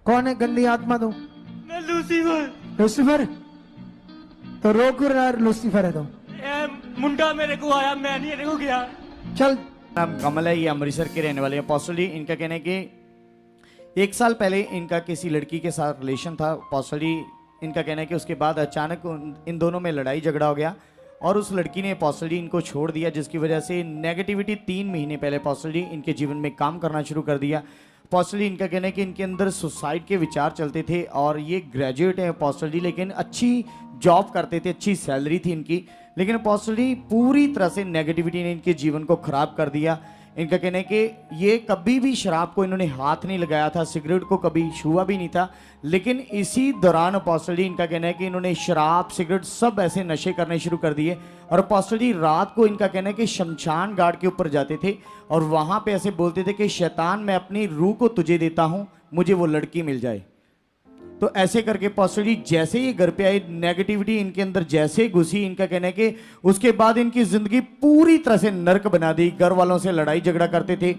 कौन है गंदी आत्मा तू? मैं लूसीफर। लूसीफर? तो रोक रहा लूसीफर है तो। मुंडा मेरे को आया, मैं नहीं मेरे को गया। चल। नाम कमल है, ये अमृतसर के रहने वाले हैं। अपोस्टल जी, इनका कहना है कि 1 साल पहले इनका किसी लड़की के साथ रिलेशन था। अपोस्टल जी, इनका कहना है कि उसके बाद अचानक इन दोनों में लड़ाई झगड़ा हो गया और उस लड़की ने अपोस्टल जी इनको छोड़ दिया, जिसकी वजह से नेगेटिविटी 3 महीने पहले अपोस्टल जी इनके जीवन में काम करना शुरू कर दिया। अपोस्टल जी, इनका कहना है कि इनके अंदर सुसाइड के विचार चलते थे और ये ग्रेजुएट हैं अपोस्टल जी, लेकिन अच्छी जॉब करते थे, अच्छी सैलरी थी इनकी, लेकिन अपोस्टल जी पूरी तरह से नेगेटिविटी ने इनके जीवन को खराब कर दिया। इनका कहना है कि ये कभी भी शराब को इन्होंने हाथ नहीं लगाया था, सिगरेट को कभी छुआ भी नहीं था, लेकिन इसी दौरान अपोस्टल जी इनका कहना है कि इन्होंने शराब सिगरेट सब ऐसे नशे करने शुरू कर दिए। और अपोस्टल जी रात को इनका कहना है कि शमशान घाट के ऊपर जाते थे और वहाँ पे ऐसे बोलते थे कि शैतान, मैं अपनी रूह को तुझे देता हूँ, मुझे वो लड़की मिल जाए। तो ऐसे करके अपोस्टल जी जैसे ही घर पे आए, नेगेटिविटी इनके अंदर जैसे घुसी, इनका कहना है कि उसके बाद इनकी जिंदगी पूरी तरह से नर्क बना दी। घर वालों से लड़ाई झगड़ा करते थे,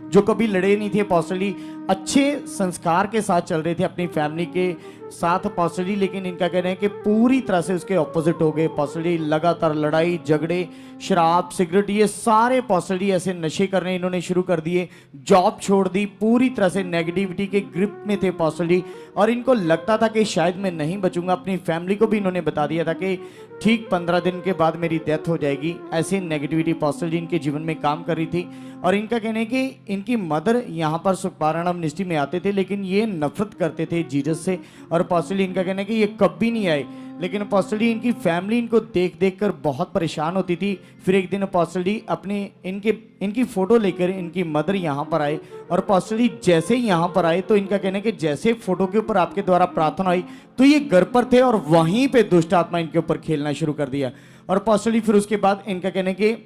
जो कभी लड़े नहीं थे अपोस्टल जी, अच्छे संस्कार के साथ चल रहे थे अपनी फैमिली के साथ अपोस्टल जी, लेकिन इनका कहना है कि पूरी तरह से उसके ऑपोजिट हो गए अपोस्टल जी। लगातार लड़ाई झगड़े, शराब सिगरेट, ये सारे अपोस्टल जी ऐसे नशे करने इन्होंने शुरू कर दिए। जॉब छोड़ दी, पूरी तरह से नेगेटिविटी के ग्रिप में थे अपोस्टल जी, और इनको लगता था कि शायद मैं नहीं बचूंगा। अपनी फैमिली को भी इन्होंने बता दिया था कि ठीक 15 दिन के बाद मेरी डेथ हो जाएगी। ऐसे नेगेटिविटी अपोस्टल जी इनके जीवन में काम कर रही थी। और इनका कहना है कि इनकी मदर यहाँ पर सुखपारायण मिनिस्ट्री में आते थे, लेकिन ये नफरत करते थे जीसस से। और अपोस्टल जी इनका कहना है कि ये कभी नहीं आए, लेकिन अपोस्टल जी इनकी फैमिली इनको देख देख कर बहुत परेशान होती थी। फिर एक दिन अपोस्टल जी अपने इनकी फोटो लेकर इनकी मदर यहाँ पर आए, और अपोस्टल जी जैसे ही यहाँ पर आए तो इनका कहना है कि जैसे फोटो के ऊपर आपके द्वारा प्रार्थना आई तो ये घर पर थे और वहीं पे दुष्ट आत्मा इनके ऊपर खेलना शुरू कर दिया। और अपोस्टल जी फिर उसके बाद इनका कहना है कि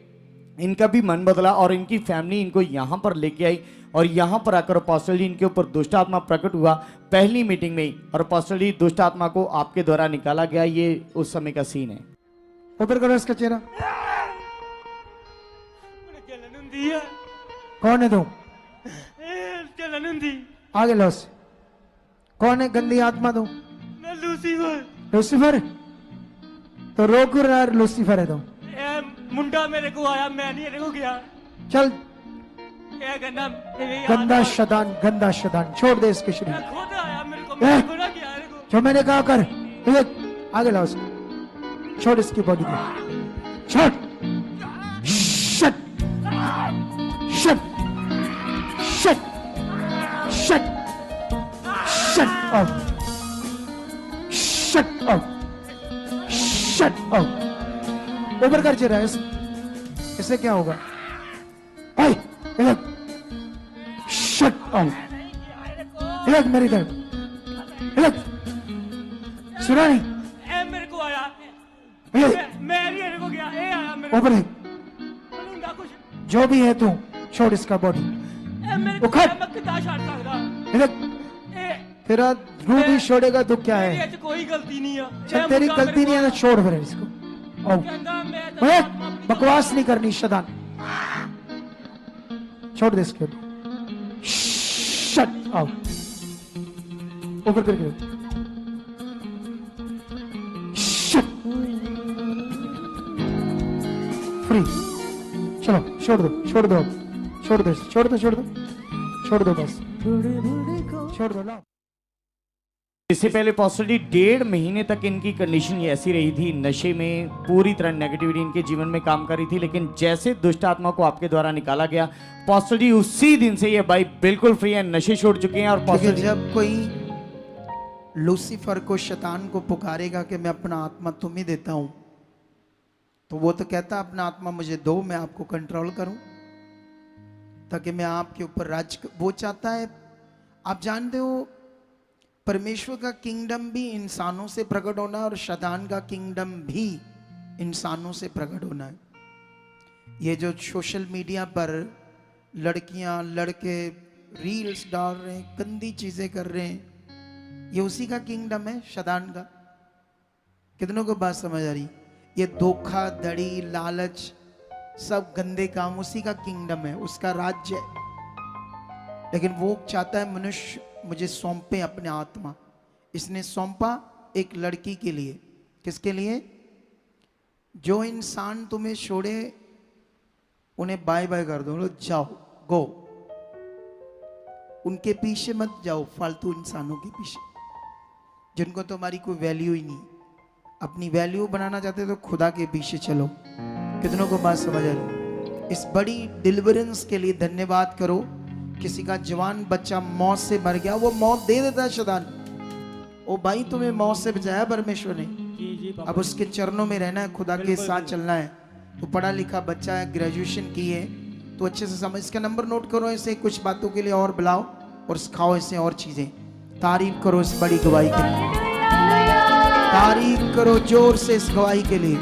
इनका भी मन बदला और इनकी फैमिली इनको यहाँ पर लेके आई, और यहाँ पर आकर अपोस्टल जी इनके ऊपर दुष्ट आत्मा प्रकट हुआ पहली मीटिंग में ही, और अपोस्टल जी दुष्ट आत्मा को आपके द्वारा निकाला गया। ये उस समय का सीन है। ऊपर करो इसका चेहरा। जलन हुंदी है। कौन है तू? जलन हुंदी। आगे लॉस। कौन है गंदी आत्मा तू? मैं लूसीफर। लूसीफर? तो रोक रहा लूसीफर है तो। मुंडा मेरे को आया, मैं नहीं मेरे को गया। चल। क्या कहना? गंदा शैतान, गंदा शैतान, छोड़ दे इसके शरीर। खुद आया मेरे को, मैं को ना किया मेरे को। जो मैंने कहा कर। आगे लाओ उसको, छोड़ इसकी बॉडी को, छोड़। Shut shut shut shut shut off shut off shut off. ऊपर कर चेहरा। इससे क्या होगा? Shut off. मेरी तरफ सुना नहीं? मेरे को आया, मैं नहीं मेरे को गया, आया मेरे ऊपर है। कुछ जो भी है तू, छोड़ इसका बॉडी। उखड़। मैं कितना छाड़ सकदा? तेरा रूह भी छोड़ेगा तो क्या है? मेरी कोई गलती नहीं है। चल तेरी गलती नहीं है तो छोड़ फिर इसको। बकवास नहीं करनी शैतान, छोड़ दे इसके। Shut out. ऊपर करके फ्री। चलो छोड़ दो छोड़ दो छोड़ दो छोड़ दो छोड़ दो छोड़ दो बस छोड़ दो। ना इससे पहले अपोस्टल जी 1.5 महीने तक इनकी कंडीशन ये ऐसी रही थी, नशे में पूरी तरह नेगेटिविटी इनके जीवन में काम कर रही थी, लेकिन जैसे दुष्ट आत्मा को आपके द्वारा निकाला गया अपोस्टल जी उसी दिन से ये भाई बिल्कुल फ्री है, नशे छोड़ चुके हैं। और अपोस्टल जी जब कोई लूसीफर को, शैतान को पुकारेगा कि मैं अपना आत्मा तुम ही देता हूं, तो वो तो कहता अपना आत्मा मुझे दो, मैं आपको कंट्रोल करूं ताकि मैं आपके ऊपर राज। वो चाहता है, आप जानते हो, परमेश्वर का किंगडम भी इंसानों से प्रकट होना है और शैतान का किंगडम भी इंसानों से प्रकट होना है। ये जो सोशल मीडिया पर लड़कियां लड़के रील्स डाल रहे हैं, गंदी चीजें कर रहे हैं, ये उसी का किंगडम है, शैतान का। कितनों को बात समझ आ रही? ये धोखा धड़ी लालच सब गंदे काम उसी का किंगडम है, उसका राज्य है। लेकिन वो चाहता है मनुष्य मुझे सौंपे अपने आत्मा। इसने सौंपा एक लड़की के लिए। किसके लिए? जो इंसान तुम्हें छोड़े उन्हें बाय बाय कर दो, जाओ, गो। उनके पीछे मत जाओ, फालतू इंसानों के पीछे जिनको तुम्हारी कोई वैल्यू ही नहीं। अपनी वैल्यू बनाना चाहते तो खुदा के पीछे चलो। कितनों को बात समझ आ रही? इस बड़ी डिलीवरेंस के लिए धन्यवाद करो। किसी का जवान बच्चा मौत से मर गया, वो मौत दे देता है शैतान। ओ भाई, तुम्हें मौत से बचाया परमेश्वर ने, जी जी अब उसके चरणों में रहना है, खुदा के साथ चलना है। तो पढ़ा लिखा बच्चा है, ग्रेजुएशन की है, तो अच्छे से समझ, इसका नंबर नोट करो, इसे कुछ बातों के लिए और बुलाओ और सिखाओ इसे और चीजें। तारीफ करो इस बड़ी गवाही के लिए, तारीफ करो जोर से इस गवाही के लिए।